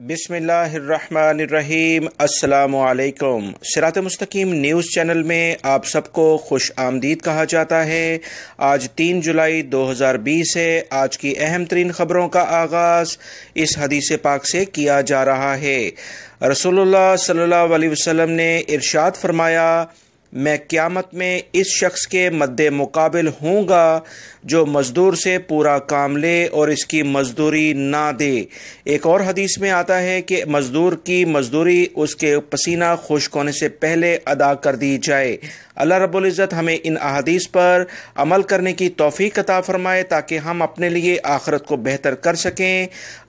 बिस्मिल्लाह अर्रहमान अर्रहीम। अस्सलामु अलैकुम। सिरात मुस्तकीम न्यूज़ चैनल में आप सबको खुश आमदीद कहा जाता है। आज 3 जुलाई 2020 है। आज की अहम तरीन ख़बरों का आगाज़ इस हदीस पाक से किया जा रहा है। रसूलुल्लाह सल्लल्लाहु अलैहि वसल्लम ने इरशाद फरमाया, मैं क़यामत में इस शख्स के मद्दे मुकाबिल हूँगा जो मज़दूर से पूरा काम ले और इसकी मज़दूरी ना दे। एक और हदीस में आता है कि मज़दूर की मज़दूरी उसके पसीना खुश्क होने से पहले अदा कर दी जाए। अल्लाह रब्बुल इज़्ज़त हमें इन अहादीस पर अमल करने की तौफ़ीक़ अता फ़रमाए ताकि हम अपने लिए आखिरत को बेहतर कर सकें।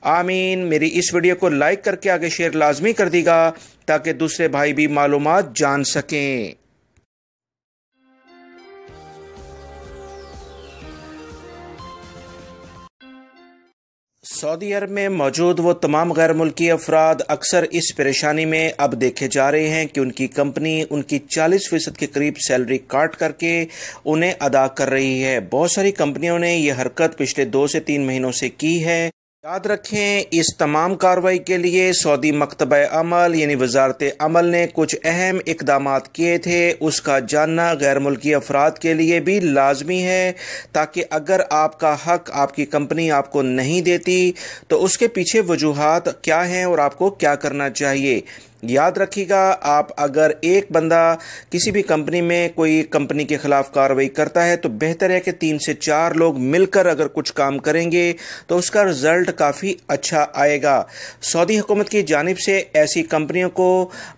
आमीन। मेरी इस वीडियो को लाइक करके आगे शेयर लाजमी कर दीगा ताकि दूसरे भाई भी मालूमात जान सकें। सऊदी अरब में मौजूद वो तमाम गैर मुल्की अफराद अक्सर इस परेशानी में अब देखे जा रहे हैं कि उनकी कंपनी उनकी 40% के करीब सैलरी काट करके उन्हें अदा कर रही है। बहुत सारी कंपनियों ने यह हरकत पिछले 2 से 3 महीनों से की है। याद रखें, इस तमाम कार्रवाई के लिए सऊदी मकतबा अमल यानी वजारत अमल ने कुछ अहम इकदामात किए थे। उसका जानना गैर मुल्की अफराद के लिए भी लाजमी है ताकि अगर आपका हक आपकी कंपनी आपको नहीं देती तो उसके पीछे वजूहात क्या हैं और आपको क्या करना चाहिए। याद रखिएगा, आप अगर एक बंदा किसी भी कंपनी में कोई कंपनी के खिलाफ कार्रवाई करता है तो बेहतर है कि 3 से 4 लोग मिलकर अगर कुछ काम करेंगे तो उसका रिजल्ट काफ़ी अच्छा आएगा। सऊदी हुकूमत की जानिब से ऐसी कंपनियों को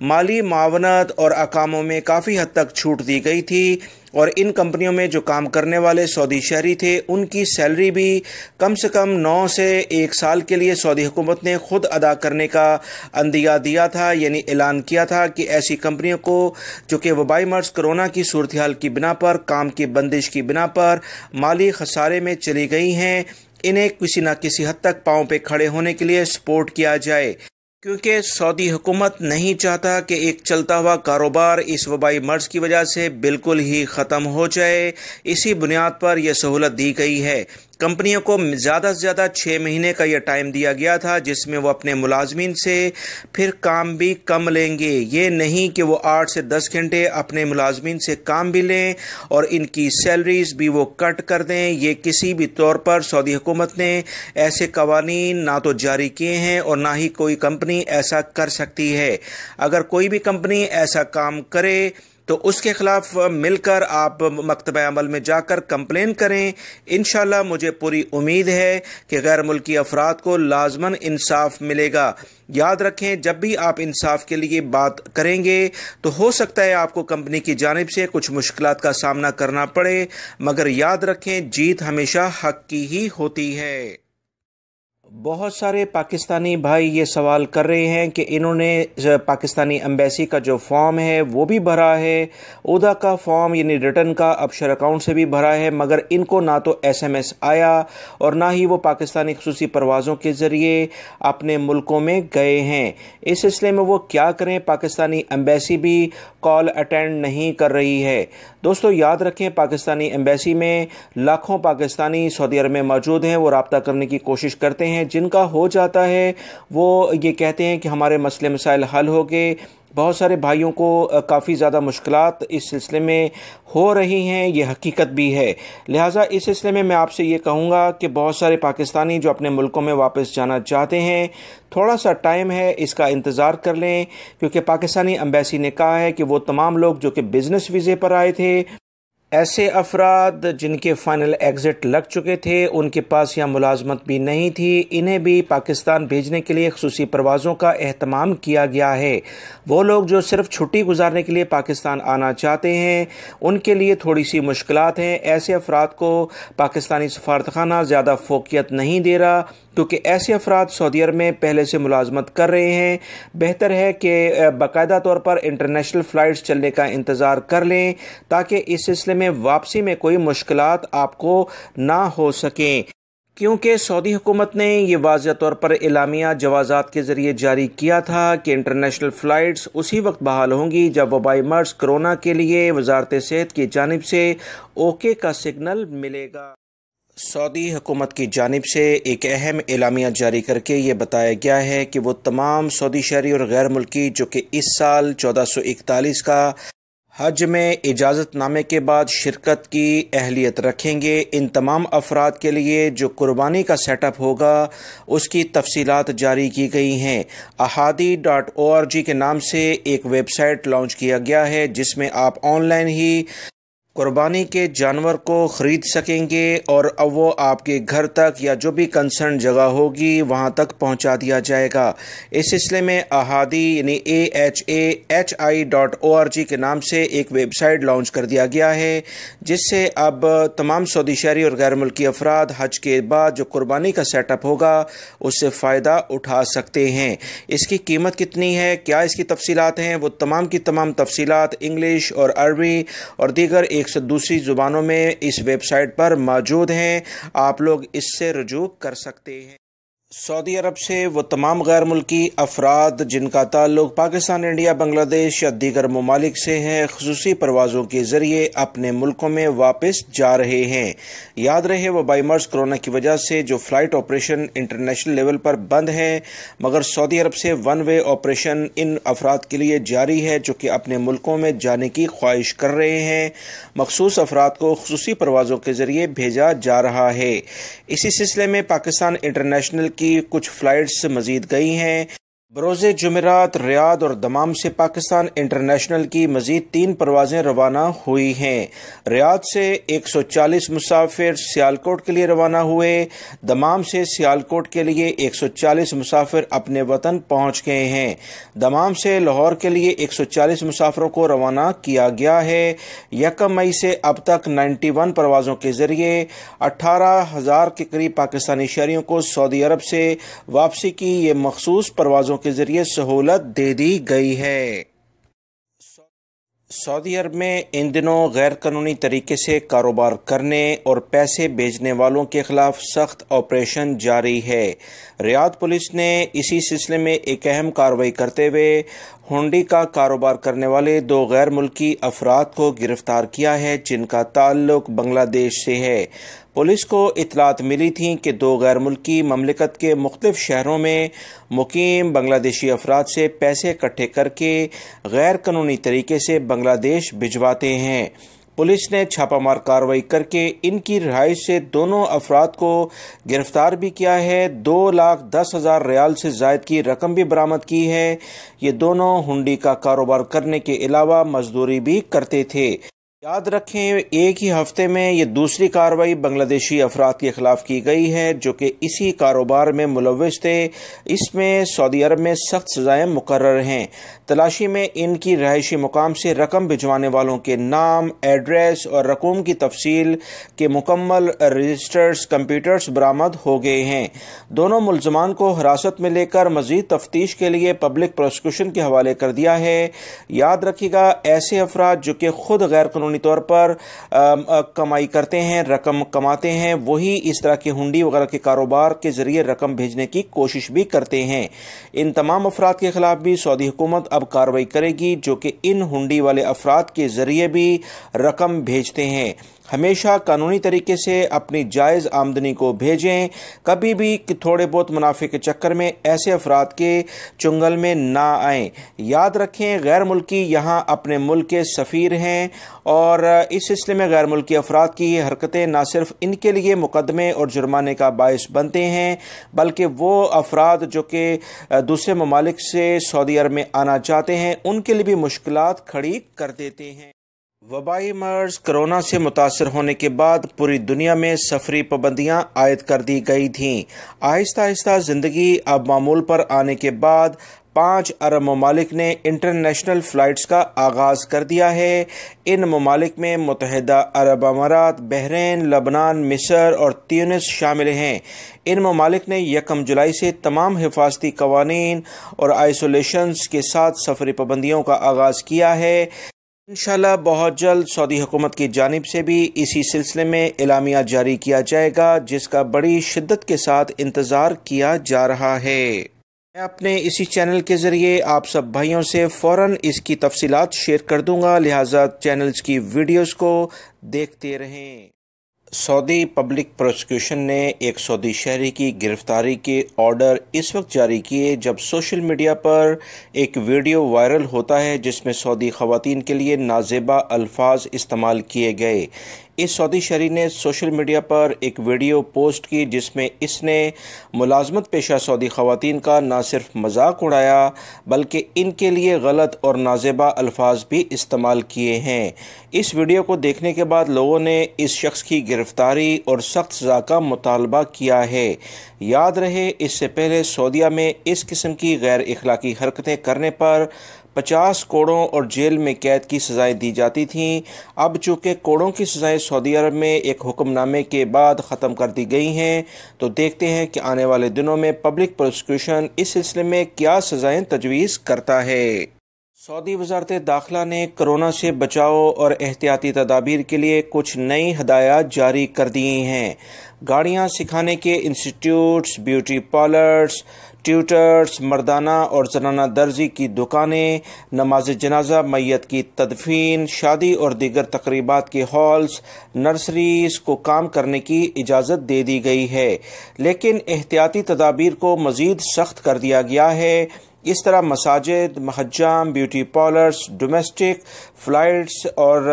माली मावनत और अकामों में काफ़ी हद तक छूट दी गई थी और इन कंपनियों में जो काम करने वाले सऊदी शहरी थे उनकी सैलरी भी कम से कम 9 से 1 साल के लिए सऊदी हुकूमत ने खुद अदा करने का अंदिया दिया था, यानी ऐलान किया था कि ऐसी कंपनियों को जो कि वबाई मर्ज कोरोना की सूरत हाल की बिना पर काम की बंदिश की बिना पर माली खसारे में चली गई हैं, इन्हें किसी न किसी हद तक पांव पे खड़े होने के लिए सपोर्ट किया जाए, क्योंकि सऊदी हुकूमत नहीं चाहता कि एक चलता हुआ कारोबार इस वबाई मर्ज की वजह से बिल्कुल ही ख़त्म हो जाए। इसी बुनियाद पर यह सहूलत दी गई है। कंपनियों को ज़्यादा से ज़्यादा 6 महीने का यह टाइम दिया गया था जिसमें वो अपने मुलाजमीन से फिर काम भी कम लेंगे। ये नहीं कि वो 8 से 10 घंटे अपने मुलाजमीन से काम भी लें और इनकी सैलरीज भी वो कट कर दें। ये किसी भी तौर पर सऊदी हुकूमत ने ऐसे कवानीन ना तो जारी किए हैं और ना ही कोई कंपनी ऐसा कर सकती है। अगर कोई भी कंपनी ऐसा काम करे तो उसके खिलाफ मिलकर आप मकतबा अमल में जाकर कंप्लेन करें। इंशाल्लाह मुझे पूरी उम्मीद है कि गैर मुल्की अफराद को लाजमन इंसाफ मिलेगा। याद रखें, जब भी आप इंसाफ के लिए बात करेंगे तो हो सकता है आपको कंपनी की जानिब से कुछ मुश्किलात का सामना करना पड़े, मगर याद रखें जीत हमेशा हक की ही होती है। बहुत सारे पाकिस्तानी भाई ये सवाल कर रहे हैं कि इन्होंने पाकिस्तानी एम्बेसी का जो फॉर्म है वो भी भरा है, उदा का फॉर्म यानी रिटर्न का अबशर अकाउंट से भी भरा है, मगर इनको ना तो SMS आया और ना ही वो पाकिस्तानी खुसूसी परवाज़ों के ज़रिए अपने मुल्कों में गए हैं। इस सिलसिले में वो क्या करें, पाकिस्तानी एम्बेसी भी कॉल अटेंड नहीं कर रही है। दोस्तों याद रखें, पाकिस्तानी एम्बेसी में लाखों पाकिस्तानी सऊदी अरब में मौजूद हैं। वो रब्ता करने की कोशिश करते हैं, जिनका हो जाता है वो ये कहते हैं कि हमारे मसले मसाइल हल हो गए। बहुत सारे भाइयों को काफ़ी ज़्यादा मुश्किलात इस सिलसिले में हो रही हैं, ये हकीकत भी है। लिहाजा इस सिलसिले में मैं आपसे ये कहूँगा कि बहुत सारे पाकिस्तानी जो अपने मुल्कों में वापस जाना चाहते हैं, थोड़ा सा टाइम है, इसका इंतज़ार कर लें, क्योंकि पाकिस्तानी एम्बेसी ने कहा है कि वो तमाम लोग जो कि बिज़नेस वीज़े पर आए थे, ऐसे अफराद जिनके फ़ाइनल एग्ज़िट लग चुके थे, उनके पास यहाँ मुलाजमत भी नहीं थी, इन्हें भी पाकिस्तान भेजने के लिए ख़ुसूसी परवाज़ों का एहतमाम किया गया है। वो लोग जो सिर्फ़ छुट्टी गुजारने के लिए पाकिस्तान आना चाहते हैं उनके लिए थोड़ी सी मुश्किलात हैं। ऐसे अफराद को पाकिस्तानी सफारतखाना ज़्यादा फोकियत नहीं दे रहा, क्योंकि ऐसे अफराद सऊदी अरब में पहले से मुलाजमत कर रहे हैं। बेहतर है कि बाकायदा तौर पर इंटरनेशनल फ़्लाइट्स चलने का इंतज़ार कर लें ताकि इस सिलसिले में वापसी में कोई मुश्किलात आपको ना हो सकें, क्योंकि सऊदी हुकूमत ने ये वाज़ह तौर पर एलामिया जवाज़ात के ज़रिए जारी किया था कि इंटरनेशनल फ़्लाइट्स उसी वक्त बहाल होंगी जब वबाई मर्ज कोरोना के लिए वजारत सेहत की जानिब से ओके का सिग्नल मिलेगा। सऊदी हुकूमत की जानिब से एक अहम एलामिया जारी करके ये बताया गया है कि वो तमाम सऊदी शहरी और गैर मुल्की जो कि इस साल 1441 का हज में इजाज़तनामे के बाद शिरकत की अहलियत रखेंगे, इन तमाम अफराद के लिए जो कुर्बानी का सेटअप होगा उसकी तफसीलात जारी की गई हैं। ahadi.org के नाम से एक वेबसाइट लॉन्च किया गया है जिसमें आप ऑनलाइन ही कुर्बानी के जानवर को ख़रीद सकेंगे और अब वो आपके घर तक या जो भी कंसर्न जगह होगी वहाँ तक पहुँचा दिया जाएगा। इस सिलसिले में अहादी यानी AHAHI.org के नाम से एक वेबसाइट लॉन्च कर दिया गया है जिससे अब तमाम सऊदी शहरी और गैर मुल्की अफराद हज के बाद जो कुर्बानी का सेटअप होगा उससे फ़ायदा उठा सकते हैं। इसकी कीमत कितनी है, क्या इसकी तफसीलात हैं, वो तमाम की तमाम तफसीलात इंग्लिश और अरबी और दीगर एक से दूसरी ज़ुबानों में इस वेबसाइट पर मौजूद हैं। आप लोग इससे रुजू कर सकते हैं। सऊदी अरब से वो तमाम गैर मुल्की अफराद जिनका ताल्लुक पाकिस्तान, इंडिया, बांग्लादेश या दीगर ममालिक से है, खुसूसी परवाज़ों के ज़रिए अपने मुल्कों में वापस जा रहे हैं। याद रहे वबाई मर्ज़ कोरोना की वजह से जो फ़्लाइट ऑपरेशन इंटरनेशनल लेवल पर बंद है, मगर सऊदी अरब से वन वे ऑपरेशन इन अफराद के लिए जारी है जो कि अपने मुल्कों में जाने की ख्वाहिश कर रहे हैं। मखसूस अफराद को खुसूसी परवाज़ों के ज़रिए भेजा जा रहा है। इसी सिलसिले में पाकिस्तान इंटरनेशनल की कुछ फ्लाइट्स मजीद गई हैं। बरोज़े जुमेरात रियाद और दमाम से पाकिस्तान इंटरनेशनल की मजीद 3 परवाज़ें रवाना हुई हैं। रियाद से 140 मुसाफिर सियालकोट के लिए रवाना हुए। दमाम से सियालकोट के लिए 140 मुसाफिर अपने वतन पहुंच गए हैं। दमाम से लाहौर के लिए 140 मुसाफिरों को रवाना किया गया है। 1 मई से अब तक 91 परवाज़ों के ज़रिए 18,000 के करीब पाकिस्तानी शहरियों को सऊदी अरब से वापसी की ये मखसूस परवाज़ों के जरिए सहूलत दे दी गई है। सऊदी अरब में इन दिनों गैर कानूनी तरीके से कारोबार करने और पैसे भेजने वालों के खिलाफ सख्त ऑपरेशन जारी है। रियाद पुलिस ने इसी सिलसिले में एक अहम कार्रवाई करते हुए हुंडी का कारोबार करने वाले 2 गैर मुल्की अफराद को गिरफ्तार किया है जिनका ताल्लुक बांग्लादेश से है। पुलिस को इतलात मिली थी कि 2 गैर मुल्की ममलिकत के मुख्तलिफ शहरों में मुकीम बांग्लादेशी अफराद से पैसे इकट्ठे करके गैर कानूनी तरीके से बांग्लादेश भिजवाते हैं। पुलिस ने छापामार कार्रवाई करके इनकी रिहाइश से दोनों अफराद को गिरफ्तार भी किया है। 2,10,000 रियाल से जायद की रकम भी बरामद की है। ये दोनों हुंडी का कारोबार करने के अलावा मजदूरी भी करते थे। याद रखें, एक ही हफ्ते में ये दूसरी कार्रवाई बांग्लादेशी अफराद के खिलाफ की गई है जो कि इसी कारोबार में मुलव्विस थे। इसमें सऊदी अरब में सख्त सजाएं मुकर्रर हैं। तलाशी में इनकी रहायशी मुकाम से रकम भिजवाने वालों के नाम, एड्रेस और रकूम की तफसील के मुकम्मल रजिस्टर्स कंप्यूटर्स बरामद हो गए हैं। दोनों मुल्ज़मान को हिरासत में लेकर मजीद तफ्तीश के लिए पब्लिक प्रोसिक्यूशन के हवाले कर दिया है। याद रखिएगा, ऐसे अफराद जो कि खुद गैर कानूनी तौर पर कमाई करते हैं, रकम कमाते हैं, वही इस तरह की हुंडी वगैरह के कारोबार के जरिए रकम भेजने की कोशिश भी करते हैं। इन तमाम अफराद के खिलाफ भी सऊदी हुकूमत अब कार्रवाई करेगी जो कि इन हुंडी वाले अफराद के जरिए भी रकम भेजते हैं। हमेशा कानूनी तरीके से अपनी जायज़ आमदनी को भेजें। कभी भी थोड़े बहुत मुनाफे के चक्कर में ऐसे अफराद के चुंगल में ना आएं। याद रखें, गैर मुल्की यहाँ अपने मुल्क के सफ़ीर हैं और इस सिलसिले में गैर मुल्की अफराद की ये हरकतें न सिर्फ इनके लिए मुकदमे और जुर्माने का बायस बनते हैं, बल्कि वो अफराद जो कि दूसरे ममालिक से सऊदी अरब में आना चाहते हैं उनके लिए भी मुश्किलात खड़ी कर देते हैं। वबाई मर्ज कोरोना से मुतासर होने के बाद पूरी दुनिया में सफरी पाबंदियां आयद कर दी गई थीं। आहिस्ता आहिस्ता ज़िंदगी अब मामूल पर आने के बाद 5 अरब ममालिक ने इंटरनेशनल फ़्लाइट्स का आगाज़ कर दिया है। इन ममालिक में मुत्तहिदा अरब अमारात, बहरीन, लबनान, मिस्र और ट्यूनिस शामिल हैं। इन ममालिक ने 1 जुलाई से तमाम हिफाजती कवानीन और आइसोलेशंस के साथ सफरी पाबंदियों का आगाज़ किया है। इंशाल्लाह बहुत जल्द सऊदी हुकूमत की जानिब से भी इसी सिलसिले में एलामिया जारी किया जाएगा जिसका बड़ी शिद्दत के साथ इंतज़ार किया जा रहा है। मैं अपने इसी चैनल के ज़रिए आप सब भाइयों से फ़ौरन इसकी तफसीलात शेयर कर दूंगा, लिहाजा चैनल्स की वीडियोस को देखते रहें। سعودی پبلک پروسیکیوشن نے ایک سعودی شہری کی گرفتاری کے آرڈر اس وقت جاری کیے جب سوشل میڈیا پر ایک ویڈیو وائرل ہوتا ہے جس میں سعودی خواتین کے لیے نازیبا الفاظ استعمال کیے گئے۔ اس سعودی شہری نے سوشل میڈیا پر ایک ویڈیو پوسٹ کی جس میں اس نے ملازمت پیشہ سعودی خواتین کا نہ صرف مذاق اڑایا بلکہ ان کے لیے غلط اور نازیبا الفاظ بھی استعمال کیے ہیں۔ اس ویڈیو کو دیکھنے کے بعد لوگوں نے اس شخص کی گرفتاری اور سخت سزا کا مطالبہ کیا ہے۔ یاد رہے اس سے پہلے سعودیہ میں اس قسم کی غیر اخلاقی حرکتیں کرنے پر 50 کوڑوں اور جیل میں قید کی سزائیں دی جاتی تھیں۔ اب چونکہ کوڑوں کی سزائیں سعودی عرب میں ایک حکم نامے کے بعد ختم کر دی گئی ہیں تو دیکھتے ہیں کہ آنے والے دنوں میں پبلک پروسیکیوشن اس سلسلے میں کیا سزائیں تجویز کرتا ہے۔ سعودی وزارت داخلہ نے کرونا سے بچاؤ اور احتیاطی تدابیر کے لیے کچھ نئی ہدایات جاری کر دی ہیں۔ گاڑیاں سکھانے کے انسٹیٹیوٹس، بیوٹی پارلرز، ٹیوٹرز، مردانہ اور زنانہ درزی کی دکانیں، نماز جنازہ، میت کی تدفین، شادی اور دیگر تقریبات کے ہالز، نرسریز کو کام کرنے کی اجازت دے دی گئی ہے، لیکن احتیاطی تدابیر کو مزید سخت کر دیا گیا ہے۔ اس طرح مساجد، محجام، بیوٹی پارلرز، ڈومیسٹک فلائٹس اور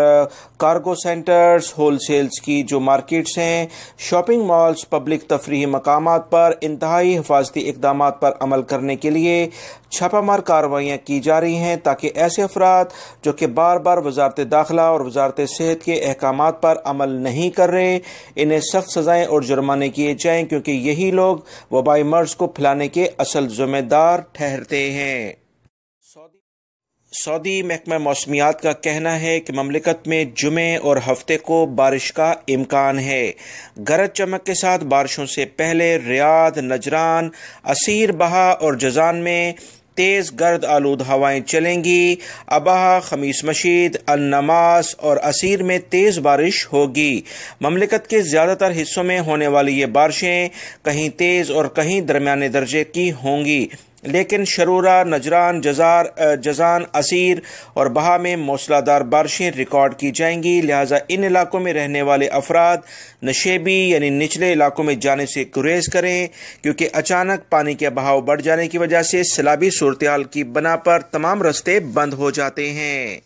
کارگو سینٹرز، ہول سیلز کی جو مارکیٹس ہیں، شاپنگ مالز، پبلک تفریحی مقامات پر انتہائی حفاظتی اقدامات پر عمل کرنے کے لیے چھاپہ مار کارروائیاں کی جا رہی ہیں تاکہ ایسے افراد جو کہ بار بار وزارت داخلہ اور وزارت صحت کے احکامات پر عمل نہیں کر رہے انہیں سخت سزائیں اور جرمانے کیے جائیں، کیونکہ یہی لوگ وبائی مرض کو پھیلانے کے اصل ذمہ دار ٹھہرتے ہیں۔ سعودی محکمہ موسمیات کا کہنا ہے کہ مملکت میں جمعے اور ہفتے کو بارش کا امکان ہے۔ گرج چمک کے ساتھ بارشوں سے پہلے ریاض، نجران، عسیر بہا اور جازان میں تیز گرد آلود ہوائیں چلیں گی۔ ابہا، خمیس مشید، النماس اور عسیر میں تیز بارش ہوگی۔ مملکت کے زیادہ تر حصوں میں ہونے والی یہ بارشیں کہیں تیز اور کہیں درمیانے درجے کی ہوں گی، لیکن شرورہ، نجران، جازان، عسیر اور بہا میں موسلا دھار بارشیں ریکارڈ کی جائیں گی، لہٰذا ان علاقوں میں رہنے والے افراد نشیبی یعنی نچلے علاقوں میں جانے سے گریز کریں، کیونکہ اچانک پانی کے بہاؤ بڑھ جانے کی وجہ سے سیلابی صورتحال کی بنا پر تمام راستے بند ہو جاتے ہیں۔